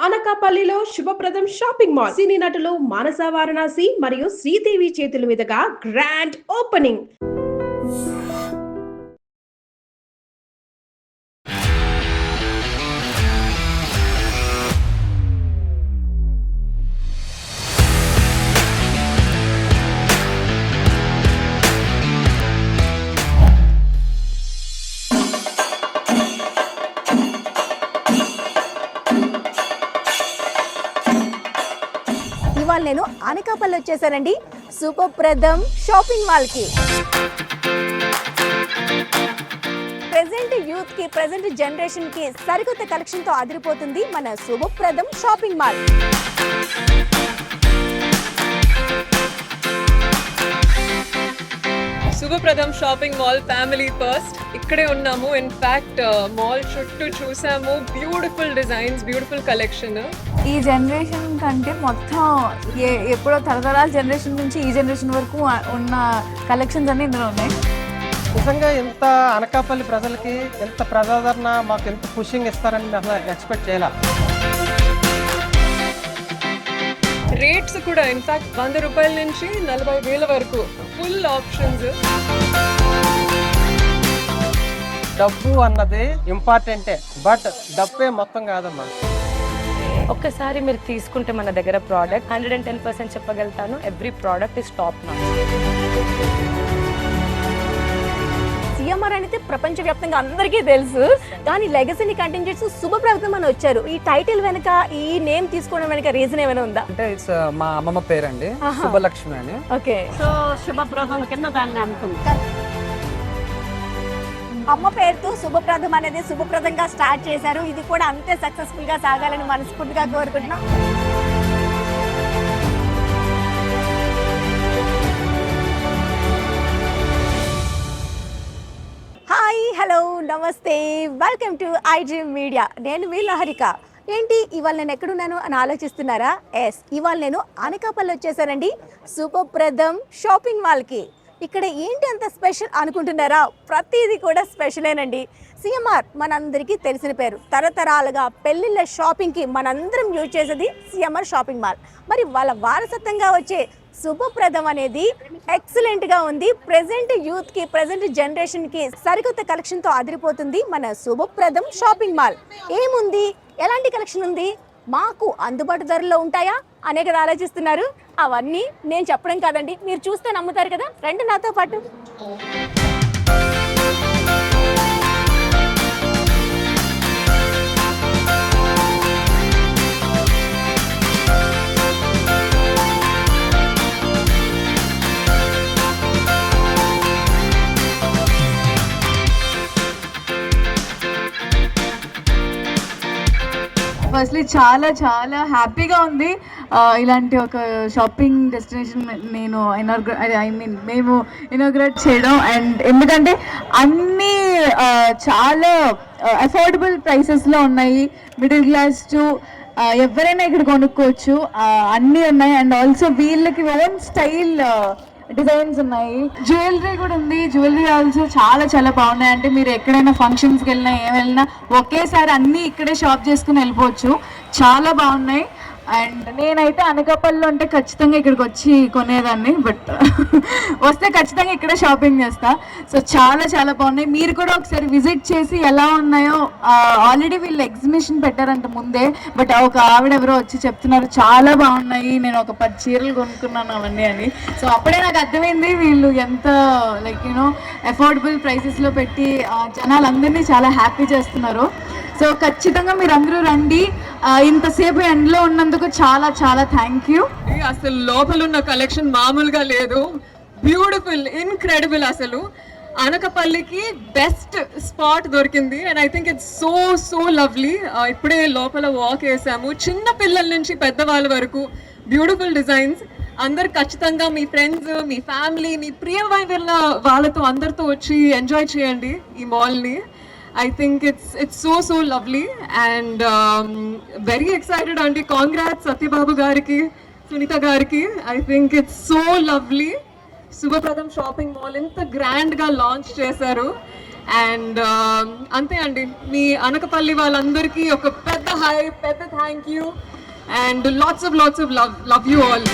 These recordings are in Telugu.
అనకాపల్లిలో శుభప్రదం షాపింగ్ మాల్ సినీ నటులు మానస వారణాసి మరియు శ్రీదేవి చేతుల మీదుగా గ్రాండ్ ఓపెనింగ్. ఇవాళ నేను అనకాపల్లి వచ్చేసానండి శుభప్రదం షాపింగ్ మాల్ కి. ప్రెజెంట్ యూత్ కి, ప్రెజెంట్ జనరేషన్ కి సరికొత్త కలెక్షన్ తో అదిరిపోతుంది మన Subhapradam shopping mall. Subhapradam shopping mall family first. ఇక్కడే ఉన్నాము. ఇన్ఫాక్ట్ మాల్ చుట్టూ చూసాము. Beautiful designs, beautiful collection. ఈ జనరేషన్ కంటే మొత్తం ఎప్పుడో తరతరాల జనరేషన్ నుంచి ఈ జనరేషన్ వరకు ఉన్న కలెక్షన్స్ అన్ని ఇందులో ఉన్నాయి. నిజంగా ఎంత అనకాపల్లి ప్రజలకి ఎంత ప్రజాదరణ, మాకు ఎంత పుషింగ్ ఇస్తారని అసలు ఎక్స్పెక్ట్ చేయాలి. రేట్స్ కూడా ఇన్ఫాక్ట్ 100 రూపాయల నుంచి 40,000 వరకు ఫుల్ ఆప్షన్స్. డబ్బు అన్నది ఇంపార్టెంటే, బట్ డబ్బే మొత్తం కాదమ్మా. ఒక్కసారి మీరు తీసుకుంటే మన దగ్గర ప్రోడక్ట్ 110% చెప్పగలుగుతాను. Every product is top notch. CMR అనేది ప్రపంచవ్యాప్తంగా అందరికీ తెలుసు, కానీ లెగసీని కంటిన్యూ చేస్తూ శుభప్రదం అని వచ్చారు. ఈ టైటిల్ వెనక, ఈ నేమ్ తీసుకోవడం వెనక రీజన్ ఏమైనా ఉందా? అంటే ఇట్స్ మా అమ్మమ్మ పేరండి, శుభలక్ష్మి అని. ఓకే, సో శుభప్రదం కింద దాన్ని అనుకుంటా. అమ్మ పేరుతో శుభప్రదం అనేది శుభప్రదంగా స్టార్ట్ చేశారు. ఇది కూడా అంతే సక్సెస్ఫుల్ గా సాగాలని మనస్ఫూర్తిగా కోరుకుంటున్నాం. హాయ్, హలో, నమస్తే, వెల్కమ్ టు ఐడ్రీమ్ మీడియా. నేను మీ లహరిక. ఏంటి ఇవాళ నేను ఎక్కడున్నాను అని ఆలోచిస్తున్నారా? ఎస్, ఇవాళ నేను అనకాపల్లి వచ్చేసానండి శుభప్రదం షాపింగ్ మాల్కి. ఇక్కడ ఏంటి అంత స్పెషల్ అనుకుంటున్నారా? ప్రతిదీ కూడా స్పెషలేనండి. సిఎంఆర్ మనందరికీ తెలిసిన పేరు. తరతరాలుగా పెళ్ళిళ్ళ షాపింగ్కి మనందరం యూజ్ చేసేది సిఎంఆర్ షాపింగ్ మాల్. మరి వాళ్ళ వారసత్వంగా వచ్చే శుభప్రదం అనేది ఎక్సలెంట్గా ఉంది. ప్రెజెంట్ యూత్కి, ప్రెజెంట్ జనరేషన్కి సరికొత్త కలెక్షన్తో అదిరిపోతుంది మన శుభప్రదం షాపింగ్ మాల్. ఏముంది, ఎలాంటి కలెక్షన్ ఉంది, మాకు అందుబాటు ధరలో ఉంటాయా అనే కదా ఆలోచిస్తున్నారు. అవన్నీ నేను చెప్పడం కాదండి, మీరు చూస్తే నమ్ముతారు కదా. రండి నాతో పాటు. ఫస్ట్లీ చాలా చాలా హ్యాపీగా ఉంది. ఇలాంటి ఒక షాపింగ్ డెస్టినేషన్ నేను మేము ఇనాగ్రేట్ చేయడం. అండ్ ఎందుకంటే అన్నీ చాలా అఫోర్డబుల్ ప్రైసెస్లో ఉన్నాయి. మిడిల్ క్లాస్ టు ఎవరైనా ఇక్కడ కొనుక్కోవచ్చు, అన్నీ ఉన్నాయి. అండ్ ఆల్సో వీళ్ళకి ఓన్ స్టైల్ డిజైన్స్ ఉన్నాయి. జ్యువెలరీ కూడా ఉంది. జ్యువెలరీ ఆల్సో చాలా చాలా బాగున్నాయి. అంటే మీరు ఎక్కడైనా ఫంక్షన్స్కి వెళ్ళినా ఏమైనా ఒకేసారి అన్నీ ఇక్కడే షాప్ చేసుకుని వెళ్ళిపోవచ్చు. చాలా బాగున్నాయి. అండ్ నేనైతే అనకాపల్లిలో అంటే ఖచ్చితంగా ఇక్కడికి వచ్చి కొనేదాన్ని, బట్ వస్తే ఖచ్చితంగా ఇక్కడే షాపింగ్ చేస్తా. సో చాలా చాలా బాగున్నాయి. మీరు కూడా ఒకసారి విజిట్ చేసి ఎలా ఉన్నాయో. ఆల్రెడీ వీళ్ళు ఎగ్జిబిషన్ పెట్టారంట ముందే, బట్ ఒక ఆవిడ ఎవరో వచ్చి చెప్తున్నారు చాలా బాగున్నాయి, నేను ఒక 10 చీరలు కొనుక్కున్నాను అవన్నీ అని. సో అప్పుడే నాకు అర్థమైంది వీళ్ళు ఎంత లైక్ అఫోర్డబుల్ ప్రైసెస్లో పెట్టి జనాలందరినీ చాలా హ్యాపీ చేస్తున్నారు. సో ఖచ్చితంగా మీరు అందరూ రండి. ఇంతసేపు ఎండ్లో ఉన్నందుకు చాలా చాలా థ్యాంక్ యూ. అసలు లోపల ఉన్న కలెక్షన్ మామూలుగా లేదు. Beautiful, incredible. అసలు అనకాపల్లికి బెస్ట్ స్పాట్ దొరికింది. And I think it's so so lovely. ఇప్పుడే లోపల వాక్ వేసాము. చిన్న పిల్లల నుంచి పెద్దవాళ్ళ వరకు బ్యూటిఫుల్ డిజైన్స్. అందరు ఖచ్చితంగా మీ ఫ్రెండ్స్, మీ ఫ్యామిలీ, మీ ప్రియమైన వాళ్ళతో అందరితో వచ్చి ఎంజాయ్ చేయండి ఈ మాల్ని. I think it's so lovely and very excited aunty. Congrats Satyababu gariki, Sunita gariki. I think it's so lovely. Shubhapradam shopping mall inta grand ga launch chesaru. And అంతే అండి, మీ అనకపల్లి వాళ్ళందరికీ ఒక పెద్ద పెద్ద thank you and lots of love you all.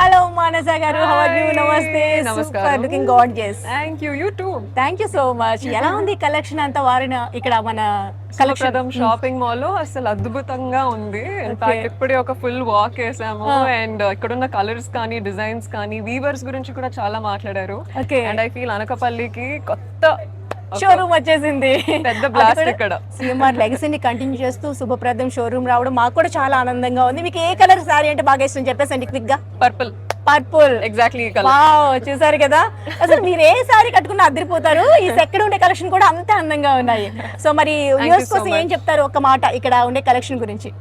Hello Manasa garu, how are you? నమస్తే. నమస్కారం. Super looking gorgeous. Thank you, you too. Thank you so much. ఎలా ఉంది కలెక్షన్ అంతా వారిన ఇక్కడ మన కలెక్షన్ షాపింగ్ మాల్ అసలు అద్భుతంగా ఉంది. ఇన్ఫాక్ట్ ఇప్పుడే ఒక ఫుల్ వాక్ వేసాము అండ్ ఇక్కడున్న కలర్స్ కానీ డిజైన్స్ కానీ వీవర్స్ గురించి కూడా చాలా మాట్లాడారు. ఓకే. అండ్ ఐ ఫీల్ అనకపల్లికి కొత్త షోరూమ్ వచ్చేసింది. పెద్ద బ్లాస్ట్ ఇక్కడ. సిఎంఆర్ లెగసీని కంటిన్యూ చేస్తూ శుభప్రదం షోరూమ్ రావడం మాకు కూడా చాలా ఆనందంగా ఉంది. మీకు ఏ కలర్ సారీ అంటే బాగా ఇష్టం చెప్పేసండి క్విక్ గా. పర్పుల్. Purple exactly. వావ్, చూసారు కదా, అసలు మీరు ఏ సారీ కట్టుకున్నా అదిరిపోతారు. ఈ సెక్కడ ఉండే కలెక్షన్ కూడా అంతే అందంగా ఉన్నాయి. సో మరి వ్యూవర్స్ కోసం ఏం చెప్తారు ఒక్క మాట ఇక్కడ ఉండే కలెక్షన్ గురించి?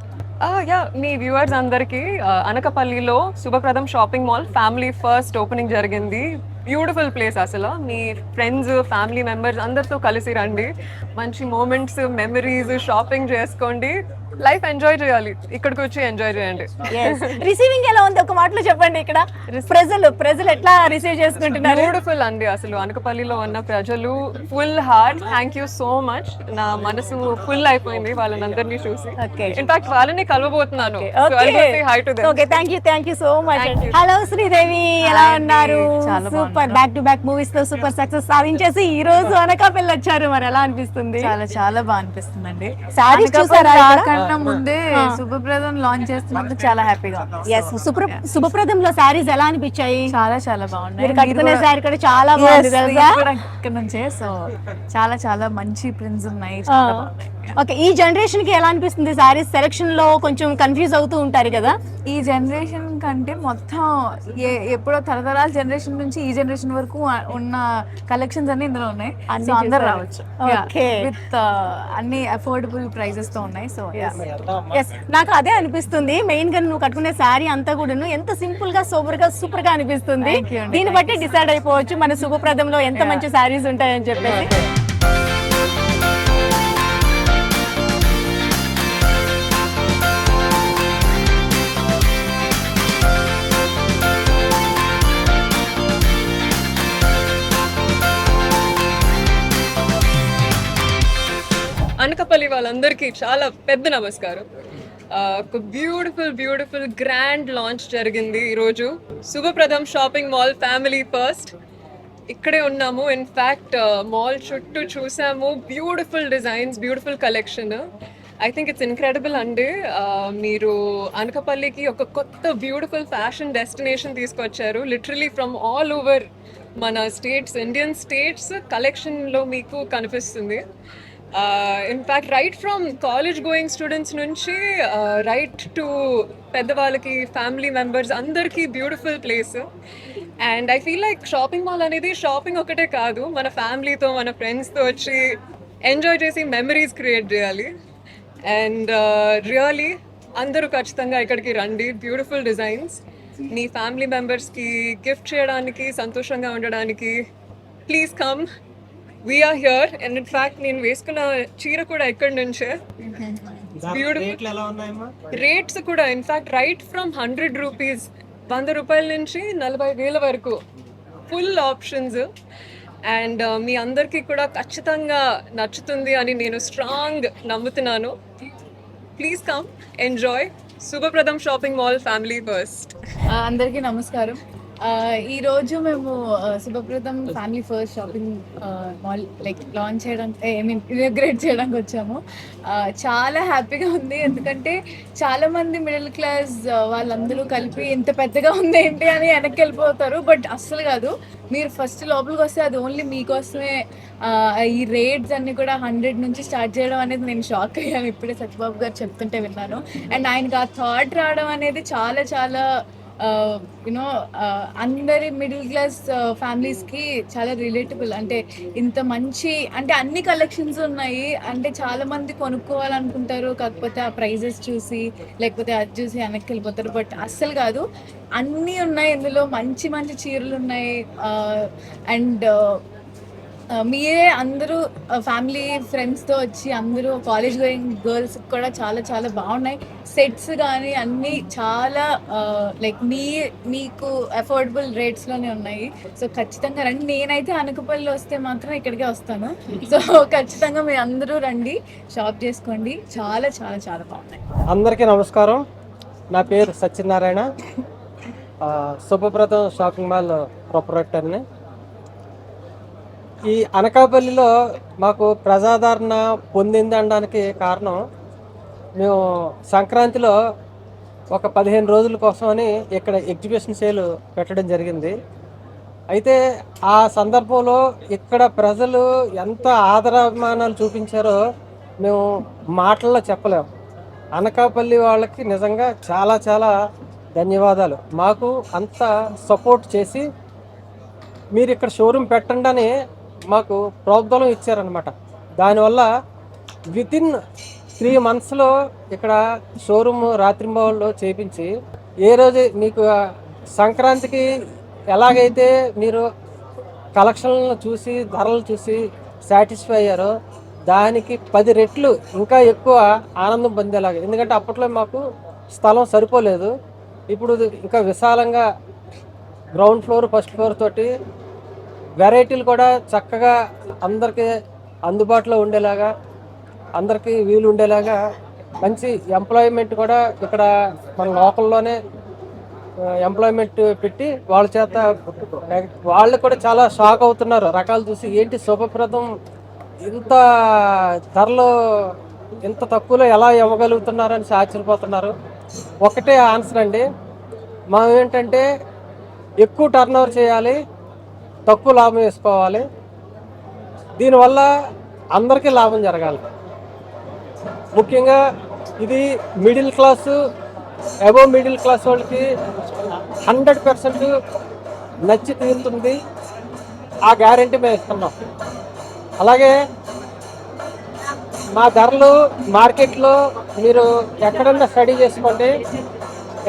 మీ వ్యూవర్స్ అందరికి అనకపల్లిలో Subhapradam shopping mall family first opening జరిగింది. Beautiful place. అసలు మీ ఫ్రెండ్స్ ఫ్యామిలీ మెంబర్స్ అందరితో కలిసి రండి, మంచి మూమెంట్స్ మెమరీస్ షాపింగ్ చేసుకోండి, లైఫ్ ఎంజాయ్ చేయాలి, ఇక్కడికి వచ్చి ఎంజాయ్ చేయండి. రిసీవింగ్ ఎలా ఉంది ఒక మాటలో చెప్పండి. ఇక్కడ ప్రజలు ఎట్లా రిసీవ్ చేసుకుంటున్నారు? బ్యూటిఫుల్ అండి. అసలు అనకపల్లిలో ఉన్న ప్రజలు full heart. Thank you so much. నా మనసు ఫుల్ అయిపోయింది వాళ్ళని అందరినీ చూసి. ఇన్ఫాక్ట్ వాళ్ళని కలవబోతున్నాను. Okay, thank you so much. Hello Sridevi, ఎలా ఉన్నారు? Super, back to back movies తో సూపర్ సక్సెస్ సాధించేసి ఈ రోజు అనకాపల్లి వచ్చారు. మరి ఎలా అనిపిస్తుంది? చాలా బాగా అనిపిస్తుంది. సారీస్ చూసారా? ముందే శుభప్రదం లాంచ్ చేస్తున్నందుకు చాలా హ్యాపీగా. ఎస్, శుభప్రదంలో సారీస్ ఎలా అనిపించాయి? చాలా బాగున్నాయి. మీరు కట్టుకునే సారీ కూడా చాలా బాగుంది తెలుసా? ఇక్కడ నుంచే సో చాలా మంచి ప్రింట్స్ ఉన్నాయి. ఓకే, ఈ జనరేషన్ కి ఎలా అనిపిస్తుంది? సారీస్ సెలెక్షన్ లో కొంచెం కన్ఫ్యూజ్ అవుతూ ఉంటారు కదా. ఈ జనరేషన్ కంటే మొత్తం ఎప్పుడో తరతరాల జనరేషన్ నుంచి ఈ జనరేషన్ వరకు ఉన్న కలెక్షన్స్ అన్ని ఇందులో ఉన్నాయి. సో అందరు రావచ్చు. విత్ అన్ని అఫోర్డబుల్ ప్రైజెస్ తో ఉన్నాయి. సో ఎస్, నాకు అదే అనిపిస్తుంది. మెయిన్ గా నువ్వు కట్టుకునే శారీ అంతా కూడా ఎంత సింపుల్ గా సూపర్ గా అనిపిస్తుంది. దీన్ని బట్టి డిసైడ్ అయిపోవచ్చు మన శుభప్రదంలో ఎంత మంచి శారీస్ ఉంటాయని చెప్పేసి. అనకపల్లి వాళ్ళందరికీ చాలా పెద్ద నమస్కారం. ఒక బ్యూటిఫుల్ గ్రాండ్ లాంచ్ జరిగింది ఈరోజు. శుభప్రదం షాపింగ్ మాల్ ఫ్యామిలీ ఫస్ట్. ఇక్కడే ఉన్నాము. ఇన్ఫ్యాక్ట్ మాల్ చుట్టూ చూసాము. Beautiful designs, beautiful collection. I think it's incredible అండి. మీరు అనకపల్లికి ఒక కొత్త బ్యూటిఫుల్ ఫ్యాషన్ డెస్టినేషన్ తీసుకొచ్చారు. లిటరలీ ఫ్రమ్ ఆల్ ఓవర్ మన స్టేట్స్, ఇండియన్ స్టేట్స్ కలెక్షన్లో మీకు కనిపిస్తుంది. In fact right from college going students నుంచి రైట్ టు పెద్దవాళ్ళకి, ఫ్యామిలీ మెంబర్స్ అందరికీ beautiful place. And I feel like shopping mall అనేది షాపింగ్ ఒకటే కాదు, మన ఫ్యామిలీతో మన ఫ్రెండ్స్తో వచ్చి ఎంజాయ్ చేసి మెమరీస్ క్రియేట్ చేయాలి. అండ్ రియలీ అందరూ ఖచ్చితంగా ఇక్కడికి రండి. బ్యూటిఫుల్ డిజైన్స్ మీ ఫ్యామిలీ మెంబర్స్కి గిఫ్ట్ చేయడానికి, సంతోషంగా ఉండడానికి. Please come, we're here. And in fact నేను వేసుకున్న చీర కూడా ఎక్కడి నుంచే. బ్యూటిఫుల్ రేట్స్ కూడా ఇన్ఫ్యాక్ట్ రైట్ ఫ్రమ్ 100 రూపీస్, 100 రూపాయల నుంచి 40,000 వరకు ఫుల్ ఆప్షన్స్. అండ్ మీ అందరికీ కూడా ఖచ్చితంగా నచ్చుతుంది అని నేను స్ట్రాంగ్ నమ్ముతున్నాను. Please come, enjoy. Subhapradam shopping mall family first. అందరికీ నమస్కారం. ఈరోజు మేము Subhapradam family first shopping mall launch చేయడానికి ఇనాగ్రేట్ చేయడానికి వచ్చాము. చాలా హ్యాపీగా ఉంది. ఎందుకంటే చాలామంది మిడిల్ క్లాస్ వాళ్ళందరూ కలిపి ఇంత పెద్దగా ఉంది ఏంటి అని వెనక్కి వెళ్ళిపోతారు. బట్ అస్సలు కాదు. మీరు ఫస్ట్ లోపలికి వస్తే అది ఓన్లీ మీకోసమే. ఈ రేట్స్ అన్ని కూడా 100 నుంచి స్టార్ట్ చేయడం అనేది నేను షాక్ అయ్యాను. ఇప్పుడే సత్యబాబు గారు చెప్తుంటే విన్నాను. అండ్ ఆయనకు ఆ థాట్ రావడం అనేది చాలా యునో అందరి మిడిల్ క్లాస్ ఫ్యామిలీస్కి చాలా రిలేటబుల్. అంటే ఇంత మంచి, అంటే అన్ని కలెక్షన్స్ ఉన్నాయి. అంటే చాలా మంది కొనుక్కోవాలనుకుంటారు, కాకపోతే ఆ ప్రైజెస్ చూసి లేకపోతే అది చూసి వెనక్కి వెళ్ళిపోతారు. బట్ అస్సలు కాదు, అన్నీ ఉన్నాయి ఇందులో. మంచి చీరలు ఉన్నాయి. అండ్ మీరే అందరూ ఫ్యామిలీ ఫ్రెండ్స్తో వచ్చి అందరూ కాలేజ్ గోయింగ్ గర్ల్స్ కూడా చాలా చాలా బాగున్నాయి. సెట్స్ కానీ అన్నీ చాలా లైక్ మీకు అఫోర్డబుల్ రేట్స్లోనే ఉన్నాయి. సో ఖచ్చితంగా రండి. నేనైతే అనకపల్లి వస్తే మాత్రం ఇక్కడికే వస్తాను. సో ఖచ్చితంగా మీరు అందరూ రండి, షాప్ చేసుకోండి. చాలా చాలా చాలా బాగున్నాయి. అందరికీ నమస్కారం. నా పేరు సత్యనారాయణ, శుభప్రదం షాపింగ్ మాల్ ప్రొపరేటర్ని. ఈ అనకాపల్లిలో మాకు ప్రజాదరణ పొందింది అనడానికి కారణం, మేము సంక్రాంతిలో ఒక 15 రోజుల కోసమని ఇక్కడ ఎగ్జిబిషన్ సేల్ పెట్టడం జరిగింది. అయితే ఆ సందర్భంలో ఇక్కడ ప్రజలు ఎంత ఆదరాభిమానాలు చూపించారో మేము మాటల్లో చెప్పలేము. అనకాపల్లి వాళ్ళకి నిజంగా చాలా చాలా ధన్యవాదాలు. మాకు అంత సపోర్ట్ చేసి మీరు ఇక్కడ షోరూమ్ పెట్టండి అని మాకు ప్రోద్బలం ఇచ్చారనమాట. దానివల్ల వితిన్ 3 monthsలో ఇక్కడ షోరూమ్ రాత్రింబవళ్ళు చేయించి, ఏ రోజు మీకు సంక్రాంతికి ఎలాగైతే మీరు కలెక్షన్లను చూసి ధరలు చూసి సాటిస్ఫై అయ్యారో దానికి 10 రెట్లు ఇంకా ఎక్కువ ఆనందం పొందేలాగా. ఎందుకంటే అప్పట్లో మాకు స్థలం సరిపోలేదు. ఇప్పుడు ఇంకా విశాలంగా గ్రౌండ్ ఫ్లోర్ ఫస్ట్ ఫ్లోర్ తోటి వెరైటీలు కూడా చక్కగా అందరికీ అందుబాటులో ఉండేలాగా, అందరికీ వీలు ఉండేలాగా మంచి ఎంప్లాయ్మెంట్ కూడా ఇక్కడ మన లోకల్లోనే ఎంప్లాయ్మెంట్ పెట్టి వాళ్ళ చేత వాళ్ళు కూడా చాలా షాక్ అవుతున్నారు. రకాలు చూసి ఏంటి శుభప్రదం ఇంత ధరలో ఇంత తక్కువలో ఎలా ఇవ్వగలుగుతున్నారని ఆశ్చర్యపోతున్నారు. ఒకటే ఆన్సర్ అండి, మనం ఏంటంటే ఎక్కువ టర్న్ ఓవర్ చేయాలి, తక్కువ లాభం వేసుకోవాలి. దీనివల్ల అందరికీ లాభం జరగాలి. ముఖ్యంగా ఇది middle class, above middle class వాళ్ళకి 100% నచ్చి తీరుతుంది. ఆ గ్యారెంటీ మేము ఇస్తున్నాం. అలాగే మా ధరలు మార్కెట్లో మీరు ఎక్కడన్నా స్టడీ చేసుకోండి,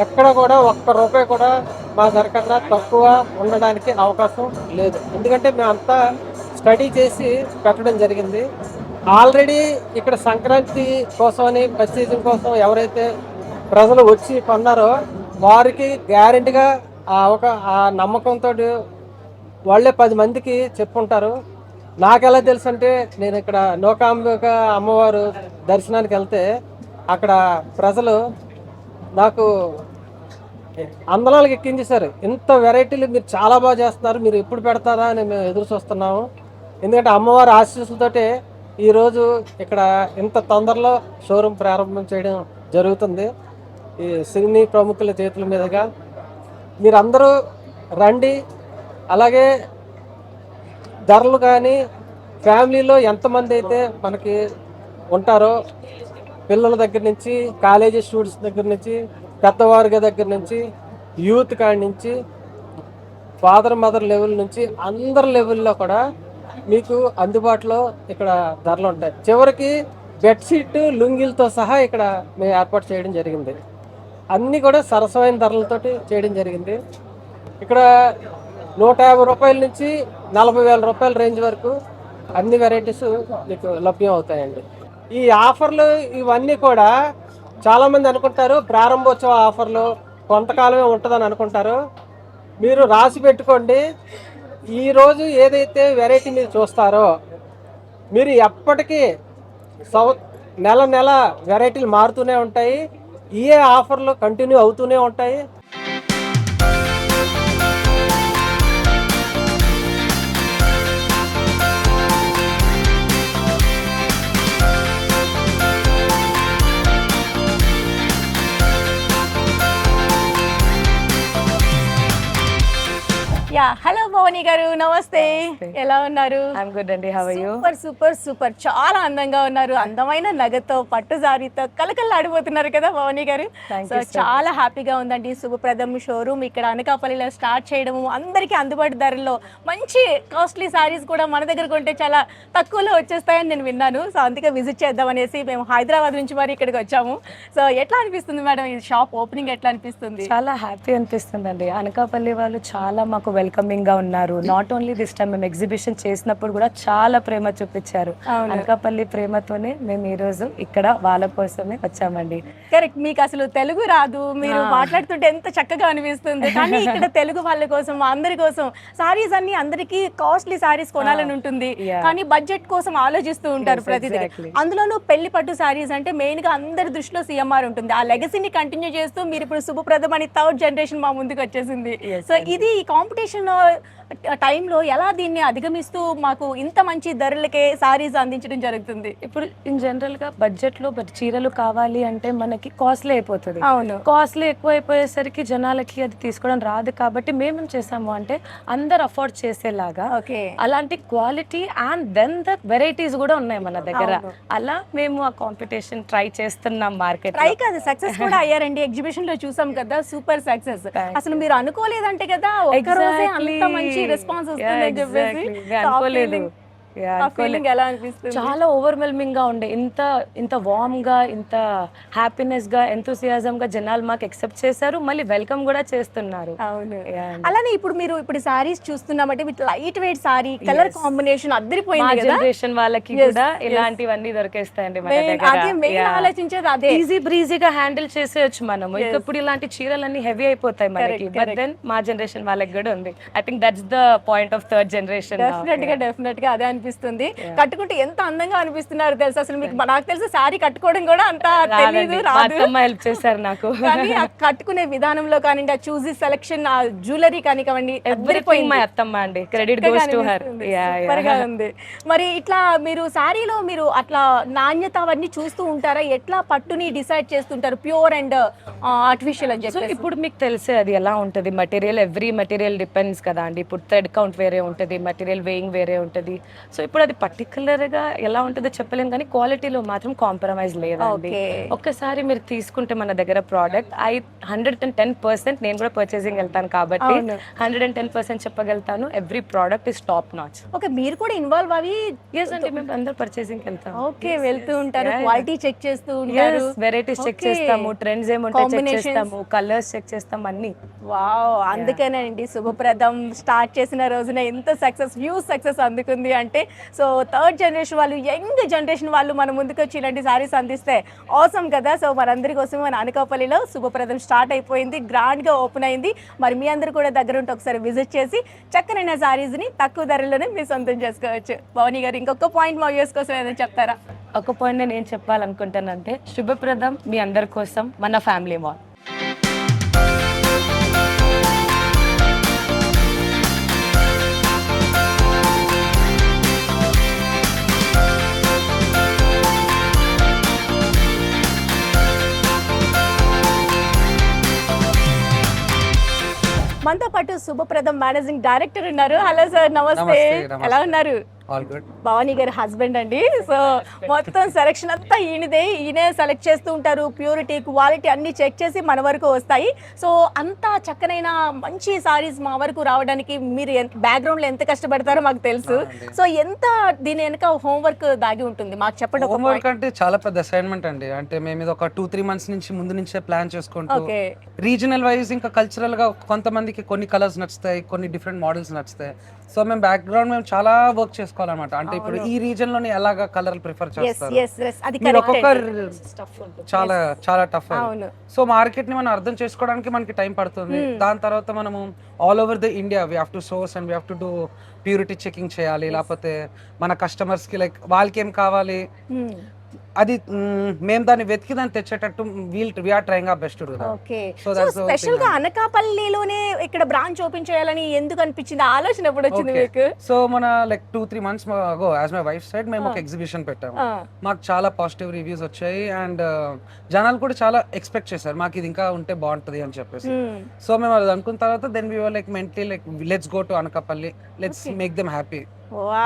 ఎక్కడ కూడా ₹1 కూడా మా ధర కన్నా తక్కువ ఉండడానికి అవకాశం లేదు. ఎందుకంటే మేమంతా స్టడీ చేసి పెట్టడం జరిగింది. ఆల్రెడీ ఇక్కడ సంక్రాంతి కోసమని పర్చేసింగ్ కోసం ఎవరైతే ప్రజలు వచ్చి కొన్నారో వారికి గ్యారెంటీగా ఆ నమ్మకంతో వాళ్ళే 10 మందికి చెప్పుకుంటారు. నాకెలా తెలుసు అంటే, నేను ఇక్కడ నూకాంబిక అమ్మవారు దర్శనానికి వెళ్తే అక్కడ ప్రజలు నాకు అందనాలకు ఎక్కించేశారు. ఇంత వెరైటీలు మీరు చాలా బాగా చేస్తున్నారు, మీరు ఎప్పుడు పెడతారా అని మేము ఎదురు చూస్తున్నాము. ఎందుకంటే అమ్మవారి ఆశీస్సులతోటే ఈరోజు ఇక్కడ ఇంత తొందరలో షోరూమ్ ప్రారంభం చేయడం జరుగుతుంది. ఈ సినీ ప్రముఖుల చేతుల మీదుగా మీరందరూ రండి. అలాగే ధరలు కానీ ఫ్యామిలీలో ఎంతమంది అయితే మనకి ఉంటారో, పిల్లల దగ్గర నుంచి కాలేజీ స్టూడెంట్స్ దగ్గర నుంచి పెద్దవారి దగ్గర నుంచి యూత్ కాడి నుంచి ఫాదర్ మదర్ లెవెల్ నుంచి అందరి లెవెల్లో కూడా మీకు అందుబాటులో ఇక్కడ ధరలు ఉంటాయి. చివరికి బెడ్షీట్ లుంగీలతో సహా ఇక్కడ మేము ఏర్పాటు చేయడం జరిగింది. అన్నీ కూడా సరసమైన ధరలతోటి చేయడం జరిగింది. ఇక్కడ ₹150 నుంచి ₹40,000 రేంజ్ వరకు అన్ని వెరైటీస్ మీకు లభ్యం అవుతాయండి. ఈ ఆఫర్లు ఇవన్నీ కూడా చాలామంది అనుకుంటారు ప్రారంభోత్సవ ఆఫర్లు కొంతకాలమే ఉంటుందని అనుకుంటారు. మీరు రాసి పెట్టుకోండి. ఈరోజు ఏదైతే వెరైటీ మీరు చూస్తారో మీరు ఎప్పటికీ నెల నెల వెరైటీలు మారుతూనే ఉంటాయి. ఈ ఆఫర్లు కంటిన్యూ అవుతూనే ఉంటాయి. యా హలో భవాని గారు, నమస్తే. ఎలా ఉన్నారు? ఐఎమ్ గుడ్ అండి. How are you? Super super super, చాలా అందంగా ఉన్నారు. అందమైన నగతో పట్టు జారీతో కలకల్లాడిపోతున్నారు కదా భవాని గారు. సో చాలా హ్యాపీగా ఉందండి. శుభప్రదం షోరూమ్ ఇక్కడ అనకాపల్లిలో స్టార్ట్ చేయడము, అందరికీ అందుబాటు ధరల్లో మంచి కాస్ట్లీ సారీస్ కూడా మన దగ్గర కొంటే చాలా తక్కువలో వచ్చేస్తాయని నేను విన్నాను. సో అందుకే విజిట్ చేద్దాం అనేసి మేము హైదరాబాద్ నుంచి మరి ఇక్కడికి వచ్చాము. సో ఎట్లా అనిపిస్తుంది మేడం ఈ షాప్ ఓపెనింగ్? ఎట్లా అనిపిస్తుంది? చాలా హ్యాపీ అనిపిస్తుందండి. అనకాపల్లి వాళ్ళు చాలా మాకు వెల్కమింగ్ గా ఉన్నారు. ఉన్నారు. నాట్ ఓన్లీ దిస్ టైం మేము ఎగ్జిబిషన్ చేసినప్పుడు కూడా చాలా ప్రేమ చూపించారు. అనకాపల్లి ప్రేమతోనే మేము ఈ రోజు ఇక్కడ వాళ్ళ కోసమే వచ్చామండి. కరెక్ట్. మీకు అసలు తెలుగు రాదు, మీరు మాట్లాడుతుంటే ఎంత చక్కగా అనిపిస్తుంది. కానీ ఇక్కడ తెలుగు వాళ్ళ కోసం, అందరి కోసం సారీస్ అన్ని అందరికి కాస్ట్లీ సారీస్ కొనాలని ఉంటుంది, కానీ బడ్జెట్ కోసం ఆలోచిస్తూ ఉంటారు ప్రతిదీ. అందులోనూ పెళ్లి పట్టు సారీస్ అంటే మెయిన్ గా అందరి దృష్టిలో సిఎంఆర్ ఉంటుంది. ఆ లెగసీని కంటిన్యూ చేస్తూ మీరు ఇప్పుడు శుభప్రదం అని థర్డ్ జనరేషన్ మా ముందుకు వచ్చేసింది. సో ఇది ఈ కాంపిటీషన్ టైంలో ఎలా దీన్ని అధిగమిస్తూ మాకు ఇంత మంచి ధరలకే సారీస్ అందించడం జరుగుతుంది? ఇప్పుడు ఇన్ జనరల్ గా బడ్జెట్ లో చీరలు కావాలి అంటే మనకి కాస్ట్లీ అయిపోతుంది. అవును, కాస్ట్లీ ఎక్కువ అయిపోయేసరికి జనాలకి అది తీసుకోవడం రాదు. కాబట్టి మేమేం చేసాము అంటే అందరు అఫోర్డ్ చేసేలాగా అలాంటి quality and then the varieties కూడా ఉన్నాయి మన దగ్గర. అలా మేము ఆ కాంపిటీషన్ ట్రై చేస్తున్నాం. మార్కెట్ ట్రై కాదు, సక్సెస్ కూడా అయ్యారండి. ఎగ్జిబిషన్ లో చూసాం కదా, సూపర్ సక్సెస్. అసలు మీరు అనుకోలేదంటే కదా ఒక్క రోజే అంత మంచి రెస్పాన్స్ వస్తుందని చెప్పేసి. అనుకోలేదు. ఎలా అనిపిస్తుంది? చాలా ఓవర్వెల్మింగ్ గా ఉండే. ఇంత వార్మ్ గా, ఇంత హ్యాపీనెస్ గా, ఎంతూసియాజం గా జనాలు మాకు ఎక్సెప్ట్ చేశారు, మళ్ళీ వెల్కమ్ కూడా చేస్తున్నారు. అవును. అలానే ఇప్పుడు సారీస్ చూస్తున్నామంటే with light weight saree, colour combination అద్దరిపోయింది. జనరేషన్ వాళ్ళకి కూడా ఇలాంటివన్నీ దొరికేస్తాయండి మన దగ్గర. ఆలోచించేది అదే, ఈజీ బ్రీజీగా హ్యాండిల్ చేసేయచ్చు మనము. ఇప్పుడు ఇలాంటి చీరలన్నీ హెవీ అయిపోతాయి మనకి, బట్ దెన్ మా జనరేషన్ వాళ్ళకి కూడా ఉంది. I think that's the point of third generation. Definite గా అదే అనిపిస్తుంది. కట్టుకుంటే ఎంత అందంగా అనిపిస్తున్నారు తెలుసు. అసలు మీకు నాకు తెలుసు సారీ కట్టుకోవడం కూడా అంత తెలియదు, రాదు. హెల్ప్ చేశారు నాకు. కానీ ఆ కట్టుకునే విధానంలో కానీ, ఆ చూసి సెలక్షన్, ఆ జ్యువెలరీ కానివ్వండి, ఎవ్రీథింగ్ మై అత్తమ్మ అండి. Credit goes to her. Super గా ఉంది. మరి ఇట్లా మీరు సారీలో మీరు అట్లా నాణ్యత అవన్నీ చూస్తూ ఉంటారా? ఎట్లా పట్టుని డిసైడ్ చేస్తుంటారు ప్యూర్ అండ్ ఆర్టిఫిషియల్ అని చెప్పి? ఇప్పుడు మీకు తెలిసే అది ఎలా ఉంటుంది మెటీరియల్. ఎవ్రీ మెటీరియల్ డిపెండ్స్ కదా అండి. ఇప్పుడు థ్రెడ్ కౌంట్ వేరే ఉంటుంది, మెటీరియల్ వేయింగ్ వేరే ఉంటుంది. సో ఇప్పుడు అది పర్టికులర్గా ఎలా ఉంటుందో చెప్పలేము, కానీ క్వాలిటీలో మాత్రం కాంప్రమైజ్ లేదండి. ఒక్కసారి మీరు తీసుకుంటే మన దగ్గర ప్రోడక్ట్ 110% నేను కూడా పర్చేసింగ్ వెళ్తాను కాబట్టి 110% చెప్పగలుగుతాను. Every product is top notch. Okay, మీరు కూడా ఇన్వాల్వ్ అవి? ఎస్ అండి, మేము అందరూ పర్చేసింగ్ వెళ్తాం. ఓకే, వెళ్తూ ఉంటారు, క్వాలిటీ చెక్ చేస్తూ ఉంటారు, వెరైటీస్ చెక్ చేస్తాము, ట్రెండ్స్ ఏముంటాయి చెక్ చేస్తాము, కలర్స్ చెక్ చేస్తాం అన్ని. వావ్, అందుకేనండి శుభప్రదం స్టార్ట్ చేసిన రోజున ఎంత సక్సెస్, హ్యూజ్ సక్సెస్ అందుకుంది అంటే. సో థర్డ్ జనరేషన్ వాళ్ళు, యంగ్ జనరేషన్ వాళ్ళు మన ముందుకు వచ్చి ఇలాంటి సారీస్ అందిస్తే ఆసమ్ కదా. సో మనందరి కోసం మన అనకాపల్లిలో శుభప్రదం స్టార్ట్ అయిపోయింది, గ్రాండ్ గా ఓపెన్ అయింది. మరి మీ అందరూ కూడా దగ్గర ఉంటే ఒకసారి విజిట్ చేసి చక్కనైన సారీస్ ని తక్కువ ధరలోనే మీరు సొంతం చేసుకోవచ్చు. భవానీ గారు, ఇంకొక పాయింట్ మా వ్యూస్ కోసం ఏదైనా చెప్తారా? ఒక పాయింట్ నేను ఏం చెప్పాలనుకుంటానంటే, శుభప్రదం మీ అందరి కోసం మన ఫ్యామిలీ మాల్. మనతో పాటు శుభప్రదం మేనేజింగ్ డైరెక్టర్ ఉన్నారు. హలో సార్, నమస్తే. ఎలా ఉన్నారు? భవానీ గారి హస్బెండ్ అండి. సో మొత్తం సెలెక్షన్ అంతా ఈయనే సెలెక్ట్ చేస్తూ ఉంటారు. ప్యూరిటీ, క్వాలిటీ అన్ని చెక్ చేసి మన వరకు వస్తాయి. సో అంత చక్కనైన మంచి సారీస్ మా వరకు రావడానికి మీరు బ్యాక్గ్రౌండ్ లో ఎంత కష్టపడతారో మాకు తెలుసు. సో ఎంత దీని వెనక హోంవర్క్ దాగి ఉంటుంది మాకు చెప్పండి. హోంవర్క్ అంటే చాలా పెద్ద అసైన్మెంట్ అండి. అంటే మేము ఇది ఒక 2-3 months నుంచి ముందు నుంచే ప్లాన్ చేసుకుంటూ, రీజనల్ వైజ్ ఇంకా కల్చరల్ గా కొంతమందికి కొన్ని కలర్స్ నచ్చుతాయి, కొన్ని డిఫరెంట్ మోడల్స్ నచ్చుతాయి. సో మేము బ్యాక్గ్రౌండ్ మేము చాలా వర్క్ చేసుకోవాలన్నమాట. అంటే ఇప్పుడు ఈ రీజన్ లోని ఎలాగా కలర్ ప్రిఫర్ చేస్తారు, చాలా చాలా టఫ్. సో మార్కెట్ ని మనం అర్థం చేసుకోవడానికి మనకి టైం పడుతుంది. దాని తర్వాత మనము all over the India we have to source and we have to do purity checking చేయాలి. లేకపోతే మన కస్టమర్స్ కి లైక్ వాళ్ళకి ఏం కావాలి అది మేము దాన్ని వెతికి దాన్ని తెచ్చేటట్టు we are trying our best. Okay, so special గా అనకాపల్లిలోనే ఇక్కడ బ్రాంచ్ ఓపెన్ చేయాలని ఎందుకు అనిపించింది? ఆలోచన ఎప్పుడు వచ్చింది మీకు? సో మన like 2-3 months ago, as my wife side, మేము ఒక ఎగ్జిబిషన్ పెట్టాము. మాకు చాలా పాజిటివ్ రివ్యూస్ వచ్చాయి అండ్ జనాలు కూడా చాలా ఎక్స్పెక్ట్ చేశారు మాకు ఇది ఇంకా ఉంటే బాగుంటది అని చెప్పేసి. సో మేము అది అనుకున్న తర్వాత then we were like mentally like let's go to Anakapalli, let's make them happy.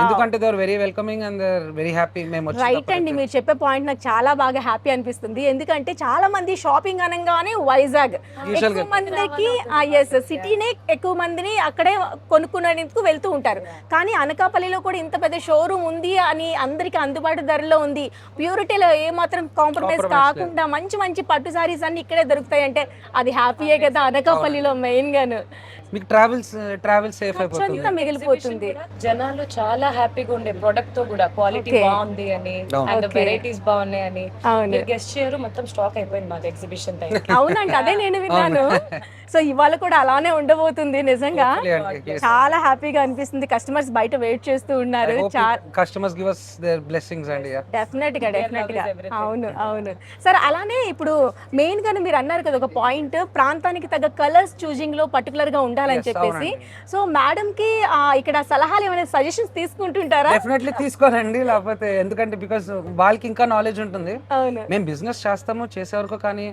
ఎందుకంటే they are very welcoming and they are very happy మేము రైట్ అండి, మీరు చెప్పే పాయింట్ నాకు చాలా బాగా హ్యాపీ అనిపిస్తుంది. ఎందుకంటే చాలా మంది షాపింగ్ అనగానే వైజాగ్ ఎక్కువ మందికి సిటీనే ఎక్కువ మందిని అక్కడే కొనుక్కునేందుకు వెళ్తూ ఉంటారు. కానీ అనకాపల్లిలో కూడా ఇంత పెద్ద షోరూమ్ ఉంది అని అందరికి అందుబాటు ధరలో ఉంది, ప్యూరిటీలో ఏ మాత్రం కాంప్రమైజ్ కాకుండా మంచి మంచి పట్టు సారీస్ అన్ని ఇక్కడే దొరుకుతాయి అంటే అది హ్యాపీయే కదా అనకాపల్లిలో మెయిన్ గాను. మీకు ట్రావెల్ సేఫ్ అయిపోతుంది, అంతా మిగిలిపోతుంది. జనాలు చాలా హ్యాపీగా ఉండే ప్రొడక్ట్ తో కూడా క్వాలిటీ బాగుంది అని అండ్ వెరైటీస్ బాగున్నాయి అని గెస్ట్ చేయరు. మొత్తం స్టాక్ అయిపోయింది మాది ఎగ్జిబిషన్ టైం. అవునండి, అదే నేను విన్నాను. సో ఇవాళ కూడా అలానే ఉండబోతుంది. నిజంగా చాలా హ్యాపీగా అనిపిస్తుంది. కస్టమర్స్ బయట వెయిట్ చేస్తూ ఉన్నారు. Customers give us their blessings అండి. డెఫినెట్ గా అవును అవును సార్. అలానే ఇప్పుడు మెయిన్ గా మీరు అన్నారు కదా ఒక పాయింట్, ప్రాంతానికి తగ్గ కలర్స్ చూజింగ్ లో పర్టికులర్ గా ఉండాలని చెప్పేసి. సో మేడం కి ఇక్కడ సలహాలు ఏమైనా సజెషన్స్ తీసుకుంటుంటారా? డెఫినెట్లీ తీసుకోనండి, లేకపోతే ఎందుకంటే బికాస్ వాళ్ళకి ఇంకా నాలెడ్జ్ ఉంటుంది. మేము బిజినెస్ చేస్తాము చేసే వరకు, కానీ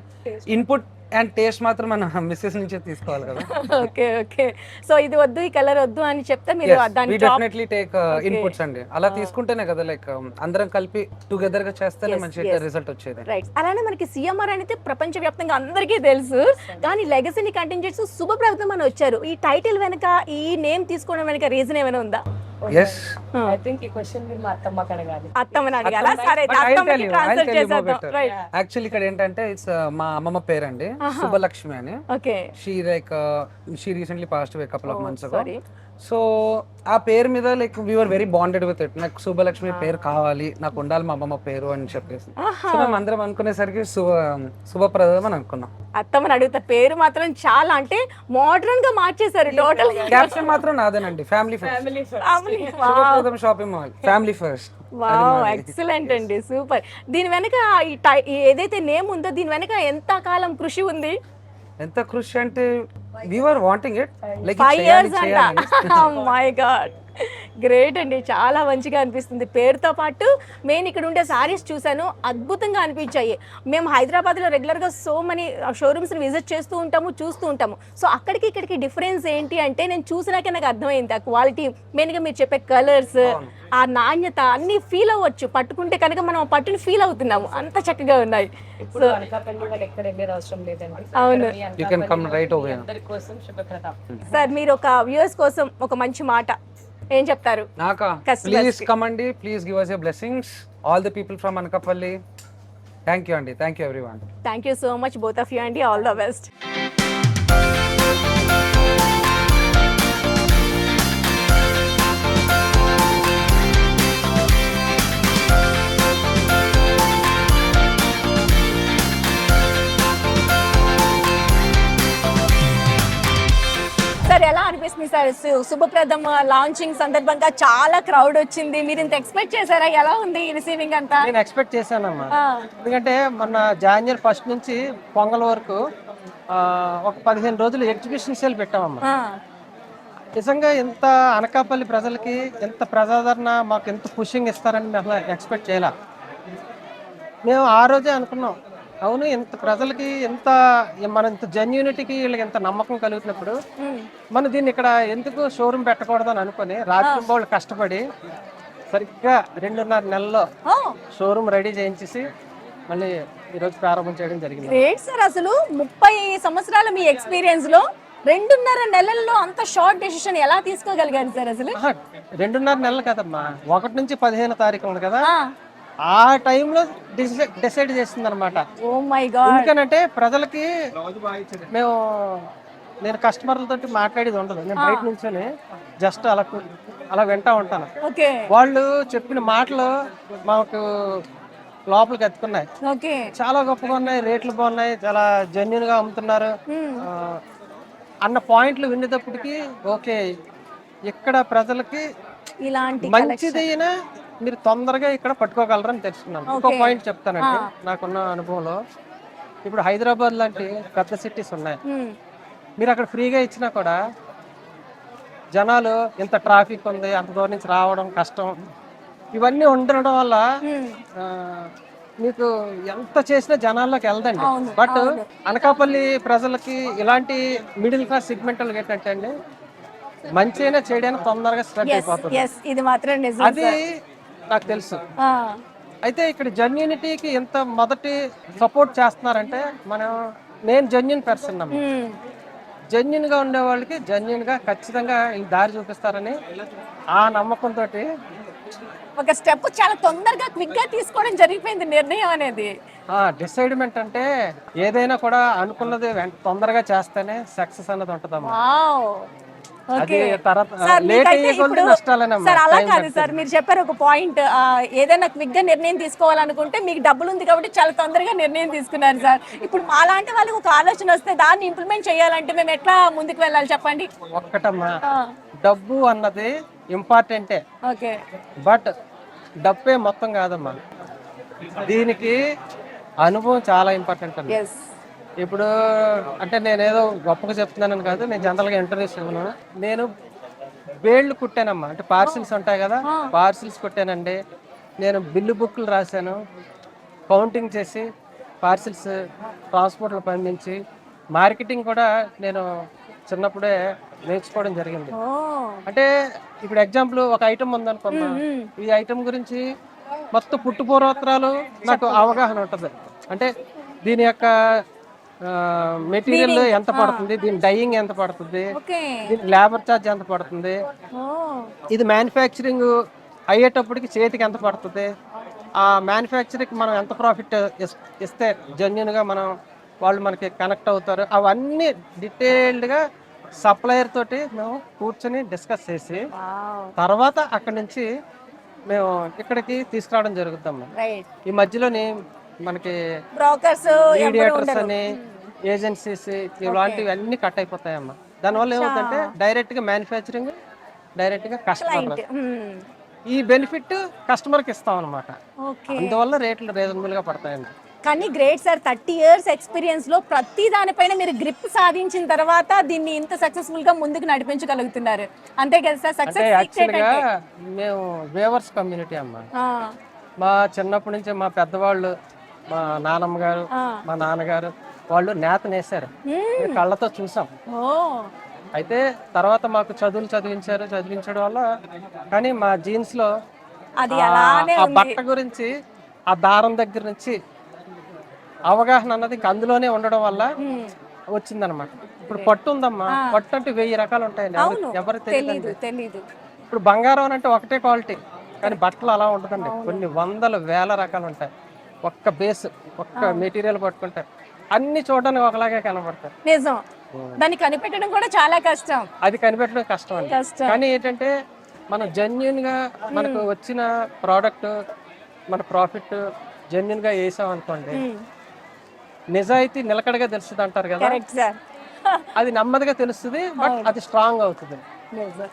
ఇన్పుట్ అండ్ టేస్ట్ మాత్రం మన మిస్సెస్ నుంచే తీసుకోవాలి కదా. Okay okay. సో ఇది వద్దు ఈ కలర్ వద్దు అని చెప్తే మీరు దాన్ని డెఫినెట్లీ టేక్ ఇన్పుట్స్ అండి. అలా తీసుకుంటేనే కదా లైక్ అందరం కలిపి టుగెదర్ గా చేస్తేనే మంచి రిజల్ట్ వచ్చేది. రైట్. అలానే మనకి సిఎంఆర్ అనేది ప్రపంచ వ్యాప్తంగా అందరికీ తెలుసు, కానీ లెగసీని కంటిన్యూ చేస్తూ శుభప్రదం అని వచ్చారు. ఈ టైటిల్ వెనక, ఈ నేమ్ తీసుకోవడం వెనక రీజన్ ఏమైనా ఉందా? yes I think ఈ క్వశ్చన్ మీరు మా అత్తమ్మకి అడగాలి. అత్తమ్మని అడగాలా? సరే అత్తమ్మకి ట్రాన్స్ఫర్ చేద్దాం. రైట్. యాక్చువల్లీ ఇక్కడ ఏంటంటే ఇట్స్ మా అమ్మమ్మ పేరండి, శుభలక్ష్మి అని. Okay. She recently passed away couple of months ago. So ఆ పేరు మీద like we were very bonded with it. నాకు శుభలక్ష్మి పేరు కావాలి, నాకు ఉండాలి మా అమ్మమ్మ పేరు అని చెప్పేసి. సో మేము అందరం అనుకునేసరికి శుభప్రదం అని అనుకున్నాం. అత్తమ్మని అడుగుతా, పేరు మాత్రం చాలా అంటే మోడర్న్ గా మార్చేశారు టోటల్. క్యాప్షన్ మాత్రం నాదేనండి, family first. Subhapradam shopping mall, family first. Wow, excellent అండి, సూపర్. దీని వెనక ఏదైతే నేమ్ ఉందో దీని వెనక ఎంత కాలం కృషి ఉంది? ఎంత కృషి అంటే we were wanting it like 5 years అంట. Oh my god, గ్రేట్ అండి, చాలా మంచిగా అనిపిస్తుంది. పేరుతో పాటు మెయిన్ ఇక్కడ ఉండే సారీస్ చూసాను, అద్భుతంగా అనిపించాయి. మేము హైదరాబాద్లో రెగ్యులర్గా సో మనీ షోరూమ్స్ని విజిట్ చేస్తూ ఉంటాము, చూస్తూ ఉంటాము. సో అక్కడికి ఇక్కడికి డిఫరెన్స్ ఏంటి అంటే నేను చూసినాకే నాకు అర్థమైంది. ఆ క్వాలిటీ, మెయిన్గా మీరు చెప్పే కలర్స్, ఆ నాణ్యత అన్ని ఫీల్ అవ్వచ్చు. పట్టుకుంటే కనుక మనం ఆ పట్టుని ఫీల్ అవుతున్నాము, అంత చక్కగా ఉన్నాయి. ఇప్పుడు అనకాపల్లి వాళ్ళు ఎక్కడ వెళ్ళే అవసరం లేదండి. అవును, you can come right over here. అందరి కోసం శుభప్రదం. సార్ మీరు ఒక వ్యూవర్స్ కోసం ఒక మంచి మాట ఏం చెప్తారు? నాకా, ప్లీజ్ కమ్ అండి, please give us your blessings, all the people from Anakapalli. Thank you అండి, thank you everyone. Thank you so much both of you అండి, ఆల్ ద బెస్ట్. సార్ ఎలా అనిపిస్తుంది సార్? శుభప్రదం లాంచింగ్ సందర్భంగా చాలా క్రౌడ్ వచ్చింది, మీరు ఇంత ఎక్స్పెక్ట్ చేశారా? ఎలా ఉంది రిసీవింగ్ అంతా? నేను ఎక్స్పెక్ట్ చేశానమ్మా, ఎందుకంటే మొన్న జాన్వరి 1 నుంచి పొంగల్ వరకు ఒక 15 రోజులు ఎగ్జిబిషన్ సేల్ పెట్టామమ్మా. నిజంగా ఎంత అనకాపల్లి ప్రజలకి ఎంత ప్రజాదరణ, మాకు ఎంత పుషింగ్ ఇస్తారని మేము అసలు ఎక్స్పెక్ట్ చేయాల. మేము ఆ రోజే అనుకున్నాం, అవును ఇంత ప్రజలకి ఎంత మన ఇంత జెన్యూనిటీకి వీళ్ళకి ఎంత నమ్మకం కలుగుతున్నప్పుడు మనం దీన్ని ఇక్కడ ఎందుకు షోరూమ్ పెట్టకూడదు అని అనుకుని రాత్రి వాళ్ళు కష్టపడి సరిగ్గా 2.5 నెలల్లో షోరూమ్ రెడీ చేయించేసి మళ్ళీ ఈరోజు ప్రారంభం చేయడం జరిగింది. గ్రేట్ సార్, అసలు 30 సంవత్సరాల మీ ఎక్స్పీరియన్స్ లో 2.5 నెలల్లో అంత షార్ట్ డెసిషన్ ఎలా తీసుకోగలిగారు సార్? అసలు 2.5 నెలలు కదమ్మా, 1 నుంచి 15వ తారీఖు ఉంది కదా, ఆ టైంలో డిసైడ్ చేస్తుంది అనమాట. Oh my god. ఎందుకనంటే ప్రజలకి నేను కస్టమర్లతో మాట్లాడేది ఉండదు, నేను బయట నుంచొని జస్ట్ అలా వింటా ఉంటాను. వాళ్ళు చెప్పిన మాటలు మాకు లోపలికి ఎత్తుకున్నాయి, చాలా గొప్పగా ఉన్నాయి, రేట్లు బాగున్నాయి, చాలా జెన్యూన్ గా అమ్ముతున్నారు అన్న పాయింట్లు వినేటప్పటికి ఓకే, ఇక్కడ ప్రజలకి ఇలాంటి మంచిదైనా మీరు తొందరగా ఇక్కడ పట్టుకోగలరని తెలుసుకున్నాను. ఇంకో పాయింట్ చెప్తానండి, నాకున్న అనుభవంలో ఇప్పుడు హైదరాబాద్ లాంటి పెద్ద సిటీస్ ఉన్నాయి, మీరు అక్కడ ఫ్రీగా ఇచ్చినా కూడా జనాలు ఇంత ట్రాఫిక్ ఉంది, అంత దూరం నుంచి రావడం కష్టం, ఇవన్నీ ఉండడం వల్ల మీకు ఎంత చేసినా జనాల్లోకి వెళ్దండి. బట్ అనకాపల్లి ప్రజలకి ఇలాంటి మిడిల్ క్లాస్ సెగ్మెంట్ ఏంటంటే అండి, మంచి అయినా చేయడానికి తొందరగా స్ప్రెడ్ అయిపోతుంది. ఎస్, ఇది మాత్రం నిజం. అది నాకు తెలుసు. అయితే ఇక్కడ జెన్యూనిటీకి ఎంత మొదటి సపోర్ట్ చేస్తున్నారంటే నేను జెన్యూన్ పర్సన్ అమ్మ. జెన్యూన్ గా ఉండే వాళ్ళకి జెన్యూన్ గా ఖచ్చితంగా ఈ దారి చూపిస్తారని ఆ నమ్మకంతో ఒక స్టెప్ చాలా తొందరగా క్విక్ గా తీసుకోవడం జరిగిపోయింది నిర్ణయం అనేది. డిసైడ్మెంట్ అంటే ఏదైనా కూడా అనుకున్నది తొందరగా చేస్తేనే సక్సెస్ అన్నది ఉంటదమ్మా. అది లేట్ అయ్యే కొద్ది నష్టాలేనమ్మా. సార్ అలా కాదు సార్, మీరు చెప్పారు ఒక పాయింట్, ఏదైనా క్విక్ గా నిర్ణయం తీసుకోవాలనుకుంటే మీకు డబ్బులు ఉంది కాబట్టి చాలా తొందరగా నిర్ణయం తీసుకున్నారు సార్. ఇప్పుడు మాలాంటి వాళ్ళకి ఒక ఆలోచన వస్తే దాన్ని ఇంప్లిమెంట్ చేయాలంటే మేము ఎట్లా ముందుకు వెళ్ళాలి చెప్పండి? ఒక్కటమ్మా, డబ్బు అన్నది ఇంపార్టెంటే, ఓకే, బట్ డబ్బే మొత్తం కాదమ్మా. దీనికి అనుభవం చాలా ఇంపార్టెంట్ అన్న. ఇప్పుడు అంటే నేనేదో గొప్పగా చెప్తున్నానని కాదు, నేను జనరల్గా ఇంటర్వ్యూస్ ఇవ్వను. నేను బేళ్లు కుట్టానమ్మా, అంటే పార్సిల్స్ ఉంటాయి కదా, పార్సిల్స్ కుట్టానండి. నేను బిల్లు బుక్లు రాశాను, కౌంటింగ్ చేసి పార్సిల్స్ ట్రాన్స్పోర్ట్లో పంపించి మార్కెటింగ్ కూడా నేను చిన్నప్పుడే నేర్చుకోవడం జరిగింది. అంటే ఇప్పుడు ఎగ్జాంపుల్ ఒక ఐటమ్ ఉందనుకున్నా, ఈ ఐటమ్ గురించి మొత్తం పుట్టుపూర్వోత్తరాలు నాకు అవగాహన ఉంటుంది. అంటే దీని యొక్క మెటీరియల్ ఎంత పడుతుంది, దీని డైయింగ్ ఎంత పడుతుంది, దీని లేబర్ ఛార్జ్ ఎంత పడుతుంది, ఇది మ్యానుఫ్యాక్చరింగ్ అయ్యేటప్పటికి చేతికి ఎంత పడుతుంది, ఆ మ్యానుఫ్యాక్చరింగ్ మనం ఎంత ప్రాఫిట్ ఇస్తే జెన్యూన్గా వాళ్ళు మనకి కనెక్ట్ అవుతారు, అవన్నీ డీటెయిల్డ్గా సప్లయర్ తోటి మేము కూర్చొని డిస్కస్ చేసి తర్వాత అక్కడి నుంచి మేము ఇక్కడికి తీసుకురావడం జరుగుతాం. ఈ మధ్యలోని మనకి బ్రోకర్స్, మీడియేటర్స్ అని, ఏజెన్సీస్ ఇలాంటివి అన్ని కట్ అయిపోతాయమ్మా. దానివల్ల ఏమవుతుందంటే డైరెక్ట్ గా మ్యానుఫ్యాక్చరింగ్, డైరెక్ట్ గా కస్టమర్, ఈ బెనిఫిట్ కస్టమర్ కి ఇస్తాం అనమాట. అందువల్ల రేట్లు రీజనబుల్ గా పడతాయండి. కానీ గ్రేట్ సార్, 30 years ఎక్స్పీరియన్స్ లో ప్రతి దానిపైన మీరు గ్రిప్ సాధించిన తర్వాత దీన్ని ఇంత సక్సెస్ఫుల్ గా ముందుకు నడిపించగలుగుతున్నారు, అంతే కదా సార్? సక్సెస్ యాక్చువల్గా మేము వేవర్స్ కమ్యూనిటీ అమ్మా. మా చిన్నప్పటి నుంచి మా పెద్దవాళ్ళు, మా నానమ్మ గారు, మా నాన్నగారు వాళ్ళు నేత నేసారు, కళ్ళతో చూసాం. అయితే తర్వాత మాకు చదివించడం వల్ల కానీ మా జీన్స్ లో ఆ బట్ట గురించి, ఆ దారం దగ్గర నుంచి అవగాహన అన్నది అందులోనే ఉండడం వల్ల వచ్చిందనమాట. ఇప్పుడు పట్టు ఉందమ్మా, పట్టు అంటే 1000 రకాలు ఉంటాయండి, ఎవరు తెలియదు. ఇప్పుడు బంగారం అంటే ఒకటే క్వాలిటీ, కానీ బట్టలు అలా ఉంటుందండి, కొన్ని వందల వేల రకాలు ఉంటాయి. ఒక్క బేస్, ఒక్క మెటీరియల్ పట్టుకుంటే అన్ని చూడడానికి ఒకలాగే కనబడతాయి. నిజం, దాన్ని కనిపెట్టడం కూడా చాలా కష్టం. అది కనిపెట్టడం కష్టం అండి. కానీ ఏంటంటే మనం జెన్యూన్ గా మనకు వచ్చిన ప్రోడక్ట్, మన ప్రాఫిట్ జెన్యూన్ గా వేసాం అనుకోండి, నిజాయితీ నిలకడగా తెలుస్తుంది అంటారు కదా, అది నెమ్మదిగా తెలుస్తుంది, బట్ అది స్ట్రాంగ్ అవుతుంది.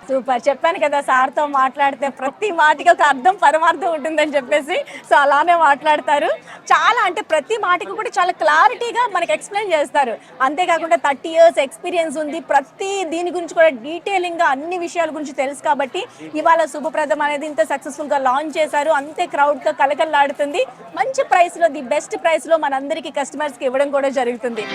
సూపర్, చెప్పాను కదా సార్తో మాట్లాడితే ప్రతి మాటకి ఒక అర్థం పరమార్థం ఉంటుందని చెప్పేసి. సో అలానే మాట్లాడతారు, చాలా అంటే ప్రతి మాటకి కూడా చాలా క్లారిటీగా మనకి ఎక్స్ప్లెయిన్ చేస్తారు. అంతేకాకుండా 30 years ఎక్స్పీరియన్స్ ఉంది, ప్రతి దీని గురించి కూడా డీటెయిలింగ్ గా అన్ని విషయాల గురించి తెలుసు కాబట్టి ఇవాళ శుభప్రదం అనేది ఇంత సక్సెస్ఫుల్ గా లాంచ్ చేశారు. అంతే క్రౌడ్ తో కలకల్లాడుతుంది, మంచి ప్రైస్ లో, ది బెస్ట్ ప్రైస్ లో మనందరికి కస్టమర్స్ కి ఇవ్వడం కూడా జరుగుతుంది.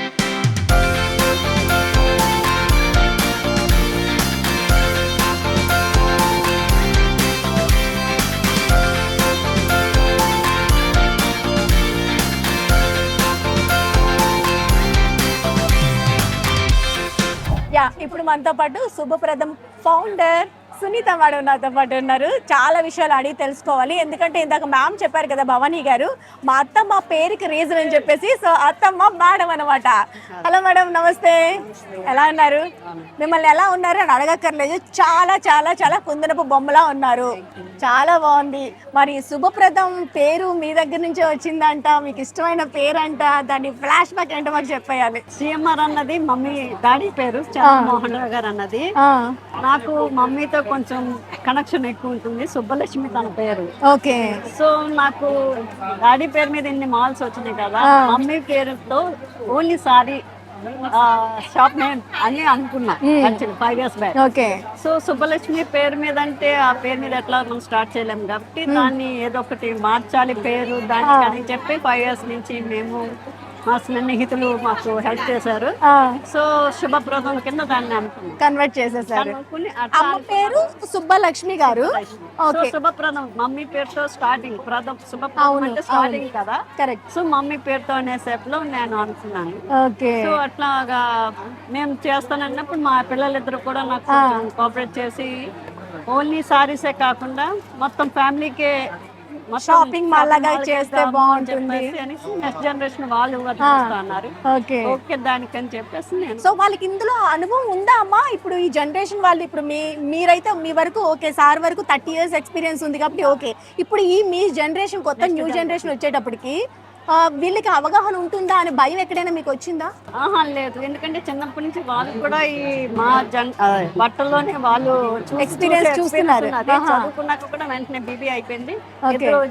ఇప్పుడు మనతో పాటు శుభప్రదం ఫౌండర్ సునీత మేడం నాతో పాటు ఉన్నారు. చాలా విషయాలు అడిగి తెలుసుకోవాలి, ఎందుకంటే ఇందాక మ్యామ్ చెప్పారు కదా భవానీ గారు, మా అత్తమ్మ పేరుకి రీజన్ అని చెప్పేసి. సో అత్తమ్మ మేడం అనమాట. హలో మేడం, నమస్తే, ఎలా ఉన్నారు? మిమ్మల్ని ఎలా ఉన్నారు అని అడగక్కర్లేదు, చాలా చాలా చాలా కుందనపు బొమ్మలా ఉన్నారు, చాలా బాగుంది. మరి శుభప్రదం పేరు మీ దగ్గర నుంచే వచ్చిందంట, మీకు ఇష్టమైన పేరు అంట, దాని ఫ్లాష్ బ్యాక్ అంటే మాకు చెప్పేయాలి. సిఎంఆర్ అన్నది మమ్మీ డాడీ పేరు, చంద్రమోహన్ రావు గారు అన్నది. నాకు మమ్మీతో కొంచెం కనెక్షన్ ఎక్కువ ఉంటుంది, సుబ్బలక్ష్మి తన పేరు. ఓకే. సో నాకు డాడీ పేరు మీద ఇన్ని మాల్స్ వచ్చినాయి కదా, మమ్మీ పేరుతో ఓన్లీ సారీ షాప్ నేమ్ అని అనుకున్నా actually 5 years back. Okay. So Subbalakshmi పేరు మీద అంటే ఆ పేరు మీద ఎట్లా మనం స్టార్ట్ చేయలేము కాబట్టి దాన్ని ఏదో ఒకటి మార్చాలి పేరు దానికి అని చెప్పి 5 years నుంచి మేము మా స్నేహితులు మాకు హెల్ప్ చేశారు. సో శుభప్రదం కింద దాన్ని అనుకున్నాం, కన్వర్ట్ చేసేసారు. అనుకుని అమ్మ పేరు సుబ్బలక్ష్మి గారు. సో శుభప్రదం మమ్మీ పేరుతో స్టార్టింగ్ ప్రథం శుభప్రదం అంటే స్టార్టింగ్ కదా. కరెక్ట్. సో మమ్మీ పేరుతో అనే సేపు లో నేను అనుకున్నాను. ఓకే. సో అట్లాగా మేము చేస్తానన్నప్పుడు మా పిల్లలిద్దరు కూడా నాకు కోఆపరేట్ చేసి ఓన్లీ సారీసే కాకుండా మొత్తం ఫ్యామిలీకే షాపింగ్ మాల్ లాగా చేస్తే బాగుంటుంది నెక్స్ట్ జనరేషన్ వాళ్ళు అన్నారు. ఓకే. ఓకే దానికని చెప్పేసి నేను. సో వాళ్ళకి ఇందులో అనుభవం ఉందా అమ్మా? ఇప్పుడు ఈ జనరేషన్ వాళ్ళు ఇప్పుడు మీరైతే మీ వరకు ఓకే, సార్ వరకు 30 years ఎక్స్పీరియన్స్ ఉంది కాబట్టి ఓకే. ఇప్పుడు ఈ మీ జనరేషన్ కొత్త న్యూ జనరేషన్ వచ్చేటప్పటికి వీళ్ళకి అవగాహన ఉంటుందా అనే భయం ఎక్కడైనా మీకు వచ్చిందా? ఆహా లేదు, ఎందుకంటే చిన్నప్పటి నుంచి వాళ్ళు కూడా ఈ మా బట్టల్లోనే వాళ్ళు ఎక్స్పీరియన్స్ చూస్తున్నారు. చదువుకున్నాక కూడా వెంటనే బీబీ అయిపోయింది,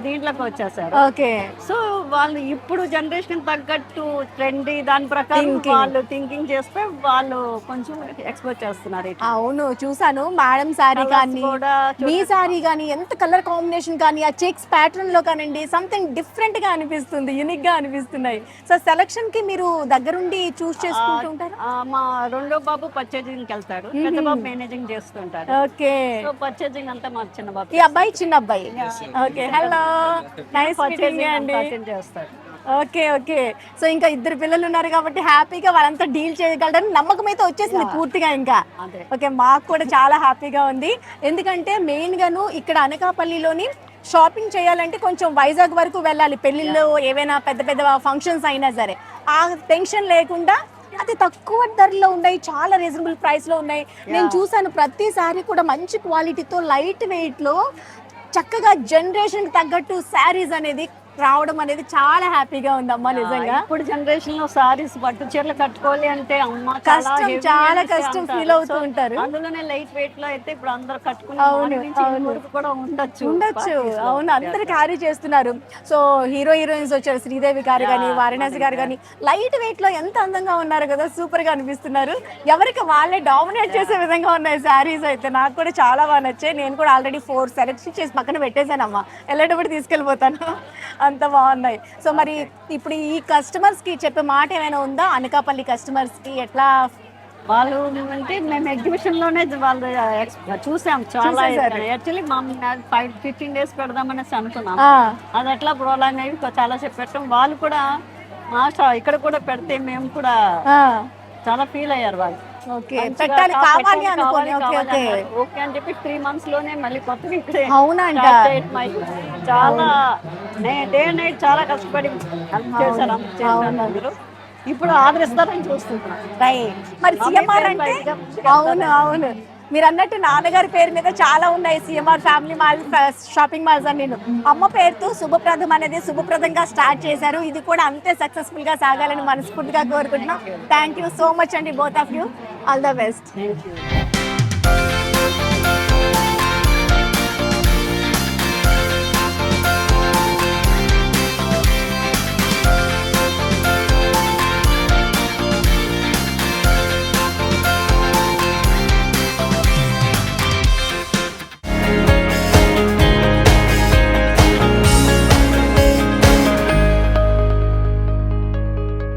దీంట్లోకి వచ్చేసారు. ఓకే. సో వాళ్ళు ఇప్పుడు జనరేషన్ తగ్గట్టు ట్రెండీ దాని ప్రకారం వాళ్ళు థింకింగ్ చేస్తే వాళ్ళు కొంచెం ఎక్స్పోజ్ చేస్తున్నారు. అవును, చూసాను మేడం సారీ కానీ మీ సారీ కానీ ఎంత కలర్ కాంబినేషన్ కానీ ఆ చెక్స్ ప్యాటర్న్ లో కానివ్వండి సంథింగ్ డిఫరెంట్ గా అనిపిస్తుంది, యూనిక్ గా అనిపిస్తున్నాయి. సో సెలక్షన్ కి మీరు దగ్గరుండి చూస్ చేసుకుంటూ ఉంటారు? మా రెండో బాబు పర్చేజింగ్ వెళ్తాడు, పెద్ద బాబు మేనేజింగ్ చేస్తుంటాడు. ఓకే. సో పర్చేజింగ్ అంతా మా చిన్న బాబు. ఈ అబ్బాయి చిన్న అబ్బాయి. ఓకే. హలో, నైస్ మీటింగ్ అండి. చేస్తాడు. ఓకే. ఓకే. సో ఇంకా 2 పిల్లలు ఉన్నారు కాబట్టి హ్యాపీగా వాళ్ళంతా డీల్ చేయగలరని నమ్మకం అయితే వచ్చేసింది పూర్తిగా. ఇంకా ఓకే, మాకు కూడా చాలా హ్యాపీగా ఉంది. ఎందుకంటే మెయిన్ గాను ఇక్కడ అనకాపల్లిలోని షాపింగ్ చేయాలంటే కొంచెం వైజాగ్ వరకు వెళ్ళాలి, పెళ్ళిళ్ళు ఏవైనా పెద్ద పెద్ద ఫంక్షన్స్ అయినా సరే. ఆ టెన్షన్ లేకుండా అతి తక్కువ ధరలో ఉన్నాయి, చాలా రీజనబుల్ ప్రైస్ లో ఉన్నాయి. నేను చూసాను ప్రతిసారి కూడా మంచి క్వాలిటీతో లైట్ వెయిట్ లో చక్కగా జనరేషన్ తగ్గట్టు శారీస్ అనేది రావడం అనేది చాలా హ్యాపీగా ఉందమ్మా నిజంగా. ఇప్పుడు జనరేషన్ లో సారీస్ పట్టు చీరలు కట్టుకోవాలి అంటే అమ్మ కష్టం, చాలా కష్టం ఫీల్ అవుతూ ఉంటారు. అందులోనే లైట్ వెయిట్ లో అయితే ఇప్పుడు అందరూ కట్టుకుని కూడా ఉండొచ్చు. అవును, అందరు క్యారీ చేస్తున్నారు. సో హీరోయిన్స్ వచ్చారు, శ్రీదేవి గారు కానీ వారణాసి గారు కానీ లైట్ వెయిట్ లో ఎంత అందంగా ఉన్నారు కదా, సూపర్ గా అనిపిస్తున్నారు. ఎవరికి వాళ్ళే డామినేట్ చేసే విధంగా ఉన్నాయి శారీస్ అయితే. నాకు కూడా చాలా బాగా నచ్చాయి. నేను కూడా ఆల్రెడీ 4 సెలెక్షన్ చేసి పక్కన పెట్టేశానమ్మా, వెళ్ళేటప్పుడు తీసుకెళ్ళిపోతాను, అంత బాగున్నాయి. సో మరి ఇప్పుడు ఈ కస్టమర్స్ కి చెప్పే మాట ఏమైనా ఉందా? అనకాపల్లి కస్టమర్స్ కి ఎట్లా వాళ్ళు అంటే మేము ఎగ్జిబిషన్ లోనే వాళ్ళు చూసాం చాలా. యాక్చువల్లీ మా 15 days పెడదామనేసి అనుకున్నాం, అది ఎట్లా ప్రోలాంగ్ అయ్యి చాలా సేపు పెట్టాం. వాళ్ళు కూడా మా ఇక్కడ కూడా పెడితే మేము కూడా చాలా ఫీల్ అయ్యారు వాళ్ళు. ఓకే అని చెప్పి 3 months లోనే మళ్ళీ కొత్తగా ఇక్కడే చాలా డే నైట్ చాలా కష్టపడి చేశారు. ఇప్పుడు ఆదరిస్తారని చూస్తున్నాం. మరి సిఎంఆర్ అంటే అవును మీరు అన్నట్టు నాన్నగారి పేరు మీద చాలా ఉన్నాయి CMR family mall shopping malls అని. నేను అమ్మ పేరుతో శుభప్రదం అనేది శుభప్రదంగా స్టార్ట్ చేశారు. ఇది కూడా అంతే సక్సెస్ఫుల్ గా సాగాలని మనస్ఫూర్తిగా కోరుకుంటున్నాం. థ్యాంక్ యూ సో మచ్ అండి, both of you. All the best.